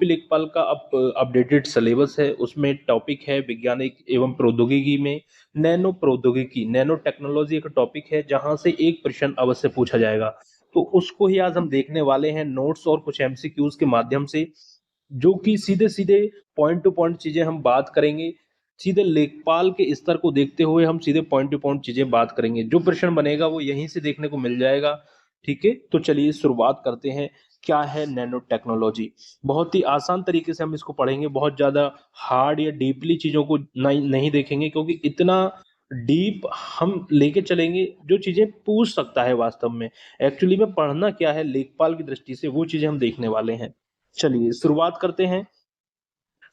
UP लेखपाल का updated syllabus है, उसमें टॉपिक है वैज्ञानिक एवं प्रौद्योगिकी में नैनो प्रौद्योगिकी, नैनो टेक्नोलॉजी एक टॉपिक है जहां से एक प्रश्न अवश्य पूछा जाएगा। तो उसको ही आज हम देखने वाले हैं नोट्स और कुछ एमसीक्यूज के माध्यम से, जो कि सीधे सीधे पॉइंट टू पॉइंट चीजें हम बात करेंगे। सीधे लेखपाल के स्तर को देखते हुए हम सीधे पॉइंट टू पॉइंट चीजें बात करेंगे। जो प्रश्न बनेगा वो यहीं से देखने को मिल जाएगा। ठीक है, तो चलिए शुरुआत करते हैं। क्या है नैनो टेक्नोलॉजी? बहुत ही आसान तरीके से हम इसको पढ़ेंगे, बहुत ज्यादा हार्ड या डीपली चीजों को नहीं देखेंगे, क्योंकि इतना डीप हम लेके चलेंगे जो चीजें पूछ सकता है वास्तव में। एक्चुअली में पढ़ना क्या है लेखपाल की दृष्टि से, वो चीजें हम देखने वाले हैं। चलिए शुरुआत करते हैं।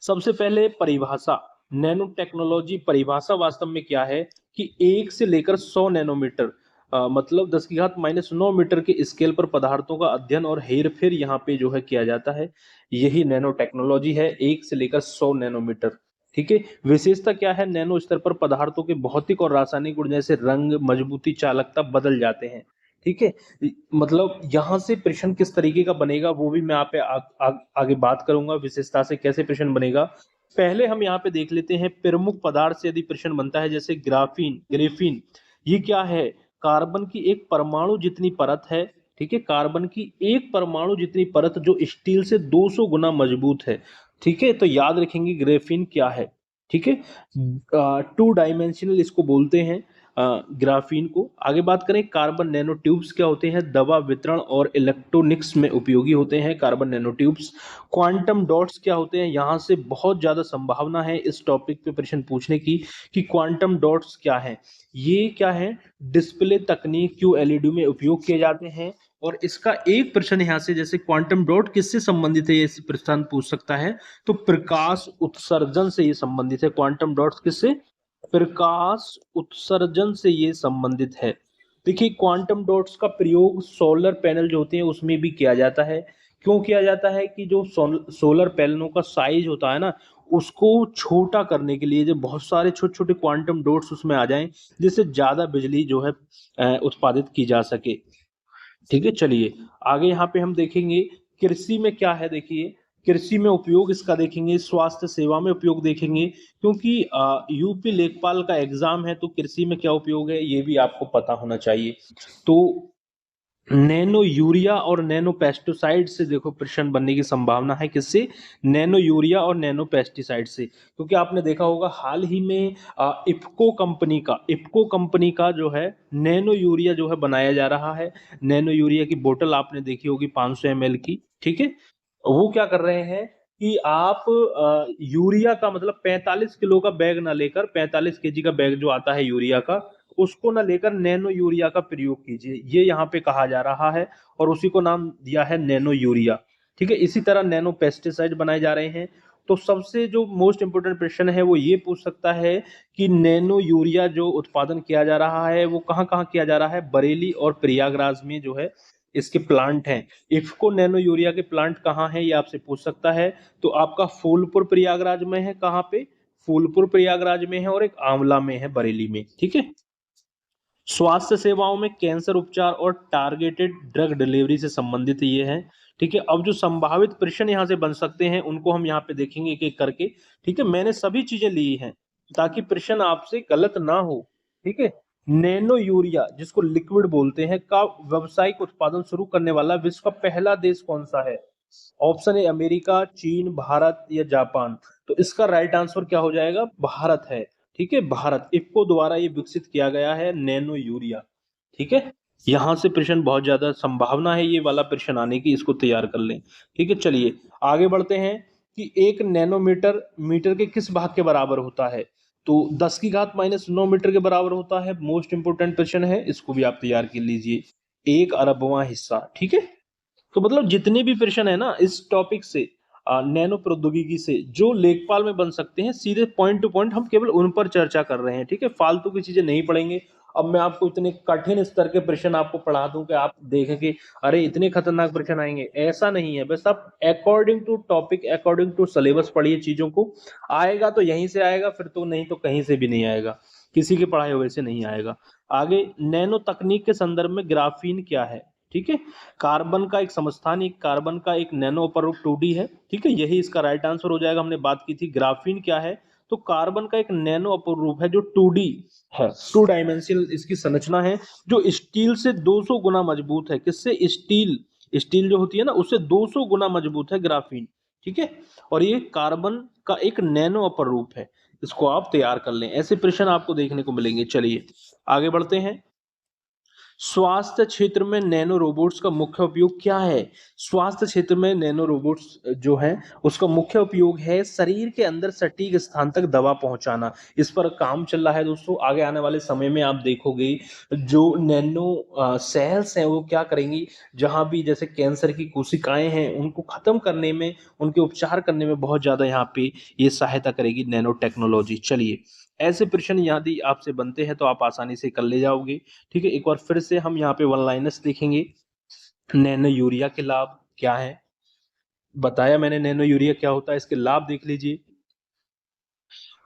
सबसे पहले परिभाषा, नैनो टेक्नोलॉजी परिभाषा वास्तव में क्या है कि 1 से लेकर 100 नैनोमीटर, मतलब 10 की घात -9 मीटर के स्केल पर पदार्थों का अध्ययन और हेरफेर यहाँ पे जो है किया जाता है। यही नैनो टेक्नोलॉजी है, 1 से लेकर 100 नैनोमीटर। ठीक है, विशेषता क्या है? नैनो स्तर पर पदार्थों के भौतिक और रासायनिक गुण जैसे रंग, मजबूती, चालकता बदल जाते हैं। ठीक है, मतलब यहाँ से प्रश्न किस तरीके का बनेगा वो भी मैं आप पे आगे बात करूंगा, विशेषता से कैसे प्रश्न बनेगा। पहले हम यहाँ पे देख लेते हैं प्रमुख पदार्थ से यदि प्रश्न बनता है, जैसे ग्रेफीन। ये क्या है? कार्बन की एक परमाणु जितनी परत है। ठीक है, कार्बन की एक परमाणु जितनी परत जो स्टील से 200 गुना मजबूत है। ठीक है, तो याद रखेंगे ग्रेफीन क्या है। ठीक है, 2 डायमेंशनल इसको बोलते हैं ग्राफीन को। आगे बात करें, कार्बन नैनो ट्यूब्स क्या होते हैं? दवा वितरण और इलेक्ट्रॉनिक्स में उपयोगी होते हैं carbon nano tubes. Quantum dots क्या होते हैं? यहाँ से बहुत ज्यादा संभावना है इस टॉपिक पे प्रश्न पूछने की कि क्वांटम डॉट्स क्या है। ये क्या है? डिस्प्ले तकनीक QLED में उपयोग किए जाते हैं। और इसका एक प्रश्न यहाँ से, जैसे क्वांटम डॉट किससे संबंधित है, ये प्रश्न पूछ सकता है। तो प्रकाश उत्सर्जन से ये संबंधित है। क्वांटम डॉट्स किससे? प्रकाश उत्सर्जन से ये संबंधित है। देखिए, क्वांटम डॉट्स का प्रयोग सोलर पैनल जो होते हैं उसमें भी किया जाता है। क्यों किया जाता है? कि जो सोलर पैनलों का साइज होता है ना, उसको छोटा करने के लिए, जब बहुत सारे छोटे छोटे क्वांटम डॉट्स उसमें आ जाएं, जिससे ज्यादा बिजली जो है उत्पादित की जा सके। ठीक है, चलिए आगे यहाँ पे हम देखेंगे कृषि में क्या है। देखिए, कृषि में उपयोग इसका देखेंगे, स्वास्थ्य सेवा में उपयोग देखेंगे, क्योंकि यूपी लेखपाल का एग्जाम है, तो कृषि में क्या उपयोग है ये भी आपको पता होना चाहिए। तो नैनो यूरिया और नैनो पेस्टिसाइड से देखो प्रश्न बनने की संभावना है। किससे? नैनो यूरिया और नैनो पेस्टिसाइड से। क्योंकि आपने देखा होगा हाल ही में इफ्को कंपनी का जो है नैनो यूरिया जो है बनाया जा रहा है। नैनो यूरिया की बोतल आपने देखी होगी 500 ml की। ठीक है, वो क्या कर रहे हैं कि आप यूरिया का मतलब 45 किलो का बैग ना लेकर, 45 केजी का बैग जो आता है यूरिया का, उसको ना लेकर नैनो यूरिया का प्रयोग कीजिए, ये यहाँ पे कहा जा रहा है। और उसी को नाम दिया है नैनो यूरिया। ठीक है, इसी तरह नैनो पेस्टिसाइड बनाए जा रहे हैं। तो सबसे जो मोस्ट इंपोर्टेंट प्रश्न है वो ये पूछ सकता है कि नैनो यूरिया जो उत्पादन किया जा रहा है वो कहाँ कहाँ किया जा रहा है? बरेली और प्रयागराज में जो है इसके प्लांट हैं। इफ्को नैनो यूरिया के प्लांट कहाँ हैं ये आपसे पूछ सकता है। तो आपका फूलपुर प्रयागराज में है। कहाँ पे? फूलपुर प्रयागराज में है, और एक आंवला में है, बरेली में। ठीक है, स्वास्थ्य सेवाओं में कैंसर उपचार और टारगेटेड ड्रग डिलीवरी से संबंधित ये है। ठीक है, अब जो संभावित प्रश्न यहाँ से बन सकते हैं उनको हम यहाँ पे देखेंगे एक एक करके। ठीक है, मैंने सभी चीजें ली हैं ताकि प्रश्न आपसे गलत ना हो। ठीक है, नैनो यूरिया जिसको लिक्विड बोलते हैं का व्यावसायिक उत्पादन शुरू करने वाला विश्व का पहला देश कौन सा है? ऑप्शन ए अमेरिका, चीन, भारत या जापान। तो इसका राइट आंसर क्या हो जाएगा? भारत है। ठीक है, भारत। इफ्को द्वारा ये विकसित किया गया है नैनो यूरिया। ठीक है, यहां से प्रश्न बहुत ज्यादा संभावना है ये वाला प्रश्न आने की, इसको तैयार कर लें। ठीक है, चलिए आगे बढ़ते हैं कि एक नैनोमीटर मीटर के किस भाग के बराबर होता है? तो 10 की घात -9 मीटर के बराबर होता है। मोस्ट इंपोर्टेंट प्रश्न है, इसको भी आप तैयार कर लीजिए। 1 अरबवां हिस्सा। ठीक है, तो मतलब जितने भी प्रश्न है ना इस टॉपिक से, नैनो प्रौद्योगिकी से, जो लेखपाल में बन सकते हैं, सीधे पॉइंट टू पॉइंट हम केवल उन पर चर्चा कर रहे हैं। ठीक है, फालतू की चीजें नहीं पढ़ेंगे। अब मैं आपको इतने कठिन स्तर के प्रश्न आपको पढ़ा दूं कि आप देखें कि अरे इतने खतरनाक प्रश्न आएंगे, ऐसा नहीं है। बस आप according to topic, according to syllabus पढ़िए चीजों को। आएगा तो यहीं से आएगा, फिर तो नहीं तो कहीं से भी नहीं आएगा, किसी के पढ़ाए हुए से नहीं आएगा। आगे, नैनो तकनीक के संदर्भ में ग्राफीन क्या है? ठीक है। कार्बन का एक समस्थानिक, कार्बन का एक नैनो अपरूप 2D है, ठीक है, यही इसका राइट आंसर हो जाएगा। हमने बात की थी ग्राफीन क्या है, तो कार्बन का एक नैनो अपरूप है जो 2D है, 2 डायमेंशनल इसकी संरचना है, जो स्टील से 200 गुना मजबूत है। किससे? स्टील, स्टील जो होती है ना उससे 200 गुना मजबूत है ग्राफीन, ठीक है। और ये कार्बन का एक नैनो अपरूप है, इसको आप तैयार कर लें, ऐसे प्रश्न आपको देखने को मिलेंगे। चलिए आगे बढ़ते हैं। स्वास्थ्य क्षेत्र में नैनो रोबोट्स का मुख्य उपयोग क्या है? स्वास्थ्य क्षेत्र में नैनो रोबोट्स जो है उसका मुख्य उपयोग है शरीर के अंदर सटीक स्थान तक दवा पहुंचाना। इस पर काम चल रहा है दोस्तों। आगे आने वाले समय में आप देखोगे जो नैनो सेल्स हैं वो क्या करेंगी, जहां भी जैसे कैंसर की कोशिकाएं हैं उनको खत्म करने में, उनके उपचार करने में बहुत ज्यादा यहाँ पे ये सहायता करेगी नैनो टेक्नोलॉजी। चलिए ऐसे प्रश्न यदि आपसे बनते हैं तो आप आसानी से कर ले जाओगे, ठीक है। एक बार फिर से हम यहाँ पे वन लाइनर्स देखेंगे। नैनो यूरिया के लाभ क्या है, बताया मैंने नैनो यूरिया क्या होता है, इसके लाभ देख लीजिए।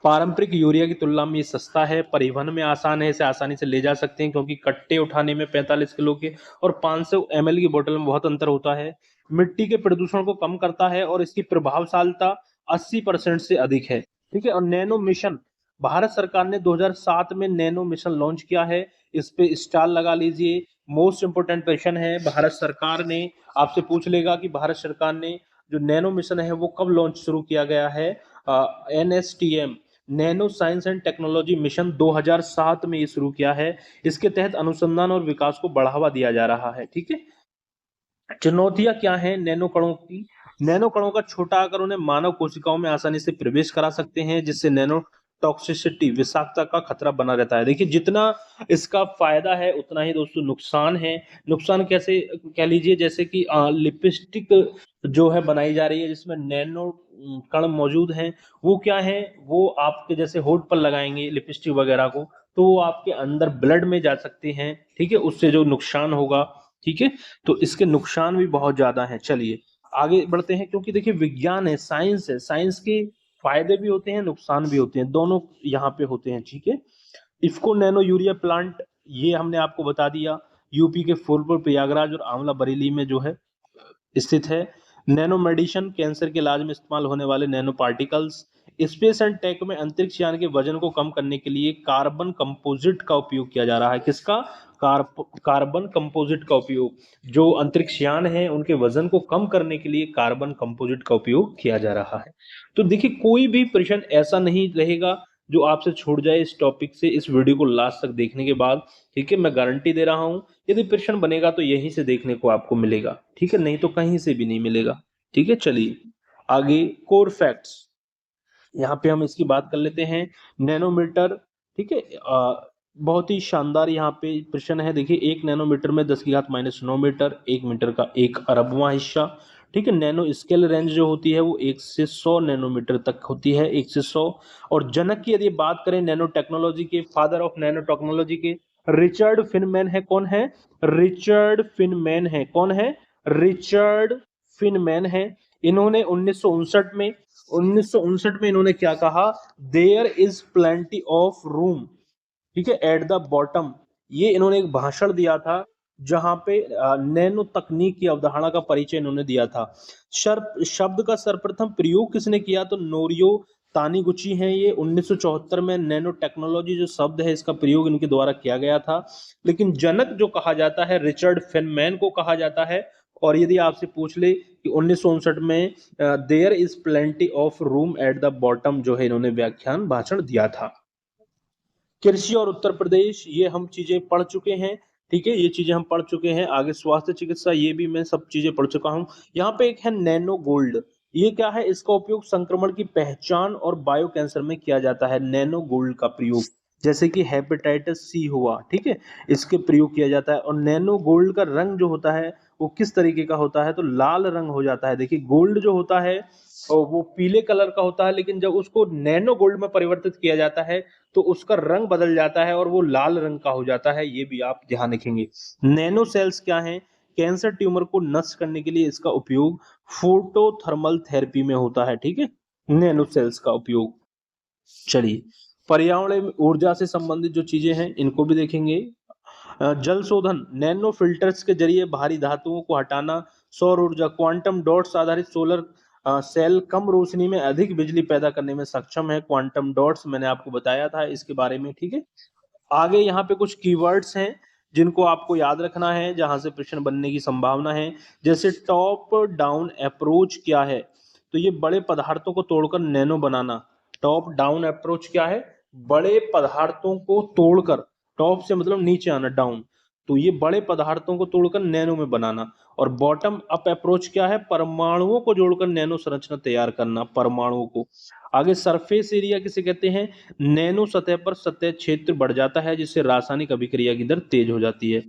पारंपरिक यूरिया की तुलना में ये सस्ता है, परिवहन में आसान है, इसे आसानी से ले जा सकते हैं क्योंकि कट्टे उठाने में 45 किलो के और 500 ml की बोतल में बहुत अंतर होता है। मिट्टी के प्रदूषण को कम करता है और इसकी प्रभावशीलता 80% से अधिक है, ठीक है। और नैनो मिशन, भारत सरकार ने 2007 में नैनो मिशन लॉन्च किया है, इस पे स्टार लगा लीजिए। मोस्ट इंपोर्टेंट क्वेश्चन है, भारत सरकार ने, आपसे पूछ लेगा कि भारत सरकार ने जो नैनो मिशन है वो कब लॉन्च शुरू किया गया है। NSTM, nano science and technology mission 2007 में ये शुरू किया है। इसके तहत अनुसंधान और विकास को बढ़ावा दिया जा रहा है, ठीक है। चुनौतियां क्या हैं नैनो कणों की? नैनो कणों का छोटा आकार उन्हें मानव कोशिकाओं में आसानी से प्रवेश करा सकते हैं, जिससे नैनो टॉक्सिसिटी, विषाक्तता का खतरा बना रहता है। देखिए जितना इसका फायदा है उतना ही दोस्तों नुकसान है। नुकसान कैसे कह लीजिए, जैसे कि लिपस्टिक जो है बनाई जा रही है जिसमें नैनो कण मौजूद हैं, वो क्या है, वो आपके जैसे होठ पर लगाएंगे लिपस्टिक वगैरह को तो वो आपके अंदर ब्लड में जा सकते हैं, ठीक है, उससे जो नुकसान होगा, ठीक है। तो इसके नुकसान भी बहुत ज्यादा हैं। चलिए आगे बढ़ते हैं, क्योंकि देखिए विज्ञान है, साइंस के फायदे भी होते हैं, नुकसान भी होते हैं, दोनों यहाँ पे होते हैं, ठीक है। इफ्को नैनो यूरिया प्लांट, ये हमने आपको बता दिया, यूपी के फूलपुर, प्रयागराज और आंवला बरेली में जो है स्थित है। नैनो मेडिसिन, कैंसर के इलाज में इस्तेमाल होने वाले nano particles. Space and tech में अंतरिक्ष यान के वजन को कम करने के लिए कार्बन कंपोजिट का उपयोग किया जा रहा है। किसका? कार्बन कंपोजिट का उपयोग, जो अंतरिक्ष यान है उनके वजन को कम करने के लिए कार्बन कंपोजिट का उपयोग किया जा रहा है। तो देखिए कोई भी प्रश्न ऐसा नहीं रहेगा जो आपसे छूट जाए इस टॉपिक से, इस वीडियो को लास्ट तक देखने के बाद, ठीक है। मैं गारंटी दे रहा हूं यदि प्रश्न बनेगा तो यहीं से देखने को आपको मिलेगा, ठीक है, नहीं तो कहीं से भी नहीं मिलेगा, ठीक है। चलिए आगे कोर फैक्ट्स, यहाँ पे हम इसकी बात कर लेते हैं। नैनोमीटर, ठीक है, बहुत ही शानदार यहाँ पे प्रश्न है। देखिए 1 नैनोमीटर में 10⁻⁹मीटर, 1 मीटर का 1 अरबवां हिस्सा, ठीक है। नैनो स्केल रेंज जो होती है वो 1 से 100 नैनोमीटर तक होती है, 1 से 100। और जनक की यदि बात करें नैनो टेक्नोलॉजी के, फादर ऑफ नैनो टेक्नोलॉजी के रिचर्ड फिनमैन है। कौन है? रिचर्ड फिनमैन है। कौन है? रिचर्ड फिनमैन है। इन्होंने 1959 में इन्होंने क्या कहा? There is plenty of room, ठीक है, एट द बॉटम। ये इन्होंने एक भाषण दिया था जहां पे नैनो तकनीक की अवधारणा का परिचय इन्होंने दिया था। शब्द का सर्वप्रथम प्रयोग किसने किया? तो नोरियो तानीगुची हैं ये। 1974 में नैनो टेक्नोलॉजी जो शब्द है इसका प्रयोग इनके द्वारा किया गया था। लेकिन जनक जो कहा जाता है रिचर्ड फेनमैन को कहा जाता है। और यदि आपसे पूछ ले कि 1959 में there is plenty of room at the bottom जो है इन्होंने व्याख्यान भाषण दिया था। कृषि और उत्तर प्रदेश, ये हम चीजें पढ़ चुके हैं, ठीक है, ये चीजें हम पढ़ चुके हैं। आगे स्वास्थ्य चिकित्सा, ये भी मैं सब चीजें पढ़ चुका हूं। यहाँ पे एक है नैनो गोल्ड, ये क्या है? इसका उपयोग संक्रमण की पहचान और बायो कैंसर में किया जाता है। नैनो गोल्ड का प्रयोग, जैसे कि हेपेटाइटिस सी हुआ, ठीक है, इसके प्रयोग किया जाता है। और नैनो गोल्ड का रंग जो होता है वो किस तरीके का होता है? तो लाल रंग हो जाता है। देखिए गोल्ड जो होता है और वो पीले कलर का होता है, लेकिन जब उसको नैनो गोल्ड में परिवर्तित किया जाता है तो उसका रंग बदल जाता है और वो लाल रंग का हो जाता है। ये भी आप ध्यान रखेंगे। नैनो सेल्स क्या है? कैंसर ट्यूमर को नष्ट करने के लिए इसका उपयोग फोटोथर्मल थेरेपी में होता है, ठीक है, नैनो सेल्स का उपयोग। चलिए पर्यावरण में ऊर्जा से संबंधित जो चीजें हैं इनको भी देखेंगे। जल शोधन, नैनो फिल्टर्स के जरिए भारी धातुओं को हटाना, सौर ऊर्जा, क्वांटम डॉट्स आधारित सोलर सेल कम रोशनी में अधिक बिजली पैदा करने में सक्षम है। क्वांटम डॉट्स मैंने आपको बताया था इसके बारे में, ठीक है। आगे यहाँ पे कुछ कीवर्ड्स हैं जिनको आपको याद रखना है, जहां से प्रश्न बनने की संभावना है। जैसे टॉप डाउन अप्रोच क्या है? तो ये बड़े पदार्थों को तोड़कर नैनो बनाना। टॉप डाउन अप्रोच क्या है? बड़े पदार्थों को तोड़कर, टॉप से मतलब नीचे आना, डाउन, तो ये बड़े पदार्थों को तोड़कर नैनो में बनाना। और बॉटम अप अप्रोच क्या है? परमाणुओं को जोड़कर नैनो संरचना तैयार करना, परमाणुओं को। आगे सरफेस एरिया किसे कहते हैं? नैनो सतह पर सतह क्षेत्र बढ़ जाता है जिससे रासायनिक अभिक्रिया की दर तेज हो जाती है।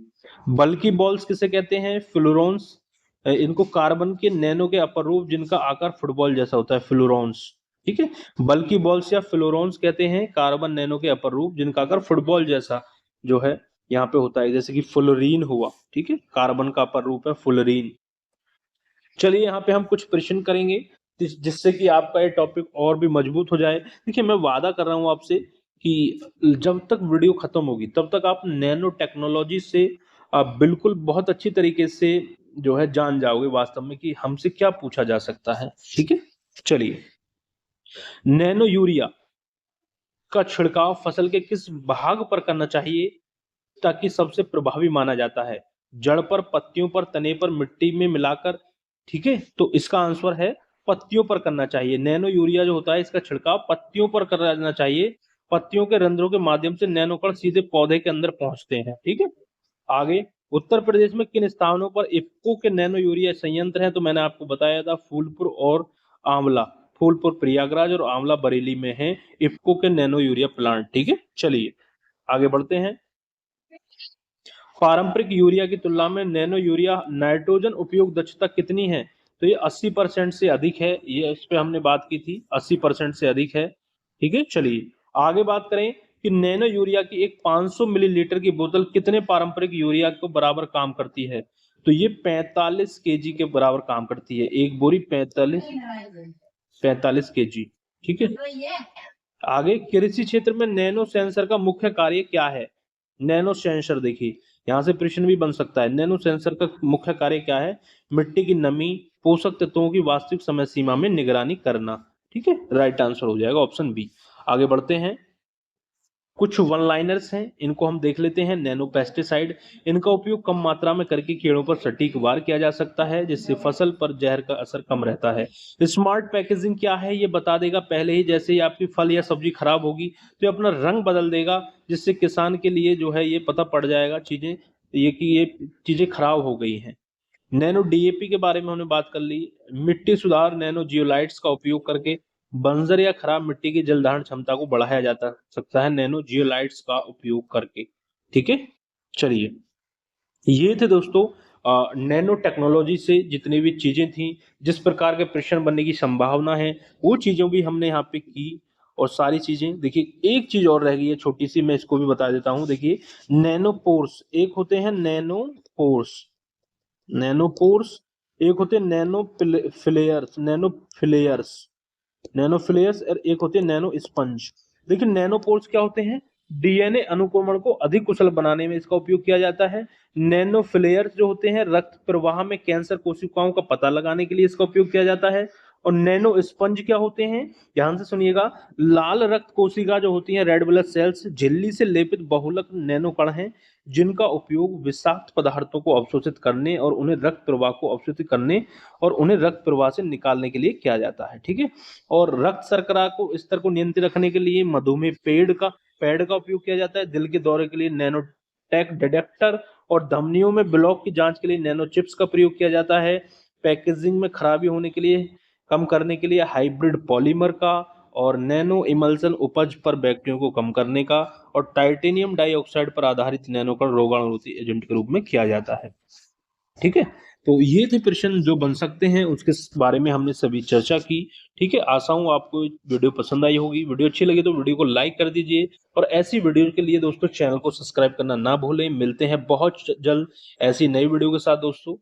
बल्कि बॉल्स किसे कहते हैं? फ्लोरॉन्स। इनको कार्बन के नैनो के अपर रूप जिनका आकार फुटबॉल जैसा होता है, फ्लोरॉन्स, ठीक है। बल्कि बॉल्स या फ्लोरॉन्स कहते हैं कार्बन नैनो के अपर रूप जिनका आकार फुटबॉल जैसा जो है यहाँ पे होता है, जैसे कि फ्लोरीन हुआ, ठीक है, कार्बन का अपर रूप है फ्लोरीन। चलिए यहाँ पे हम कुछ प्रश्न करेंगे जिससे कि आपका ये टॉपिक और भी मजबूत हो जाए। देखिए मैं वादा कर रहा हूँ आपसे कि जब तक वीडियो खत्म होगी तब तक आप नैनो टेक्नोलॉजी से बिल्कुल बहुत अच्छी तरीके से जो है जान जाओगे वास्तव में कि हमसे क्या पूछा जा सकता है, ठीक है। चलिए, नैनो यूरिया का छिड़काव फसल के किस भाग पर करना चाहिए ताकि सबसे प्रभावी माना जाता है? जड़ पर, पत्तियों पर, तने पर, मिट्टी में मिलाकर, ठीक है। तो इसका आंसर है पत्तियों पर करना चाहिए। नैनो यूरिया जो होता है इसका छिड़काव पत्तियों पर करना चाहिए। पत्तियों के रंध्रों के माध्यम से नैनो कण सीधे पौधे के अंदर पहुंचते हैं, ठीक है। आगे, उत्तर प्रदेश में किन स्थानों पर इफ्को के नैनो यूरिया संयंत्र हैं? तो मैंने आपको बताया था फूलपुर और आंवला, फूलपुर प्रयागराज और आंवला बरेली में है इफ्को के नैनो यूरिया प्लांट, ठीक है। चलिए आगे बढ़ते हैं। पारंपरिक यूरिया की तुलना में नैनो यूरिया नाइट्रोजन उपयोग दक्षता कितनी है? तो ये 80% से अधिक है। ये इस पे हमने बात की थी, 80% से अधिक है, ठीक है। चलिए आगे बात करें कि नैनो यूरिया की एक 500 मिलीलीटर की बोतल कितने पारंपरिक यूरिया को बराबर काम करती है? तो ये 45 केजी के बराबर काम करती है। एक बोरी 45 केजी, ठीक है। आगे, कृषि क्षेत्र में नैनो सेंसर का मुख्य कार्य क्या है? नैनो सेंसर, देखिए यहां से प्रश्न भी बन सकता है। नैनो सेंसर का मुख्य कार्य क्या है? मिट्टी की नमी, पोषक तत्वों की वास्तविक समय सीमा में निगरानी करना, ठीक है। राइट आंसर हो जाएगा ऑप्शन बी। आगे बढ़ते हैं। कुछ वन लाइनर्स हैं, इनको हम देख लेते हैं। नैनो पेस्टिसाइड, इनका उपयोग कम मात्रा में करके कीड़ों पर सटीक वार किया जा सकता है जिससे फसल पर जहर का असर कम रहता है। स्मार्ट पैकेजिंग क्या है? ये बता देगा पहले ही, जैसे ही आपकी फल या सब्जी खराब होगी तो ये अपना रंग बदल देगा जिससे किसान के लिए जो है ये पता पड़ जाएगा चीजें, ये कि ये चीजें खराब हो गई हैं। नैनो डीएपी के बारे में हमने बात कर ली। मिट्टी सुधार, नैनो जियोलाइट्स का उपयोग करके बंजर या खराब मिट्टी की जल धारण क्षमता को बढ़ाया जाता सकता है नैनो जियोलाइट्स का उपयोग करके, ठीक है। चलिए, ये थे दोस्तों नैनो टेक्नोलॉजी से जितनी भी चीजें थी, जिस प्रकार के प्रश्न बनने की संभावना है, वो चीजों भी हमने यहाँ पे की। और सारी चीजें, देखिए एक चीज और रह गई है छोटी सी, मैं इसको भी बता देता हूँ। देखिए नैनोपोर्स, एक होते हैं नैनोपोर्स, नैनोपोर्स, एक होते हैं फिलेयर्स, नैनो फिलेयर्स और एक होते हैं नैनो स्पंज। देखिए नैनोपोर्स क्या होते हैं? डीएनए अनुक्रमण को अधिक कुशल बनाने में इसका उपयोग किया जाता है। नैनो फिलेयर्स जो होते हैं रक्त प्रवाह में कैंसर कोशिकाओं का पता लगाने के लिए इसका उपयोग किया जाता है। और नैनो स्पंज क्या होते हैं? ध्यान से सुनिएगा, लाल रक्त कोशिका जो होती है, रेड ब्लड सेल्स, झिल्ली से लेपित बहुलक नैनो कण हैं जिनका उपयोग विषाक्त पदार्थों को अवशोषित करने और उन्हें रक्त प्रवाह को अवशोषित करने और उन्हें रक्त प्रवाह से निकालने के लिए किया जाता है, ठीक है। और रक्त शर्करा को स्तर को नियंत्रित रखने के लिए मधुमेह पैड का उपयोग किया जाता है। दिल के दौरे के लिए नैनोटेक डिटेक्टर और धमनियों में ब्लॉक की जांच के लिए नैनो चिप्स का प्रयोग किया जाता है। पैकेजिंग में खराबी होने के लिए कम करने के लिए हाइब्रिड पॉलीमर का, और नैनो इमल्सन उपज पर बैक्टीरिया को कम करने का, और टाइटेनियम डाइऑक्साइड पर आधारित नैनो कण रोगाणुरोधी एजेंट के रूप में किया जाता है, ठीक है। तो ये थे प्रश्न जो बन सकते हैं, उसके बारे में हमने सभी चर्चा की, ठीक है। आशा हूं आपको वीडियो पसंद आई होगी। वीडियो अच्छी लगी तो वीडियो को लाइक कर दीजिए, और ऐसी वीडियो के लिए दोस्तों चैनल को सब्सक्राइब करना ना भूलें। मिलते हैं बहुत जल्द ऐसी नई वीडियो के साथ दोस्तों।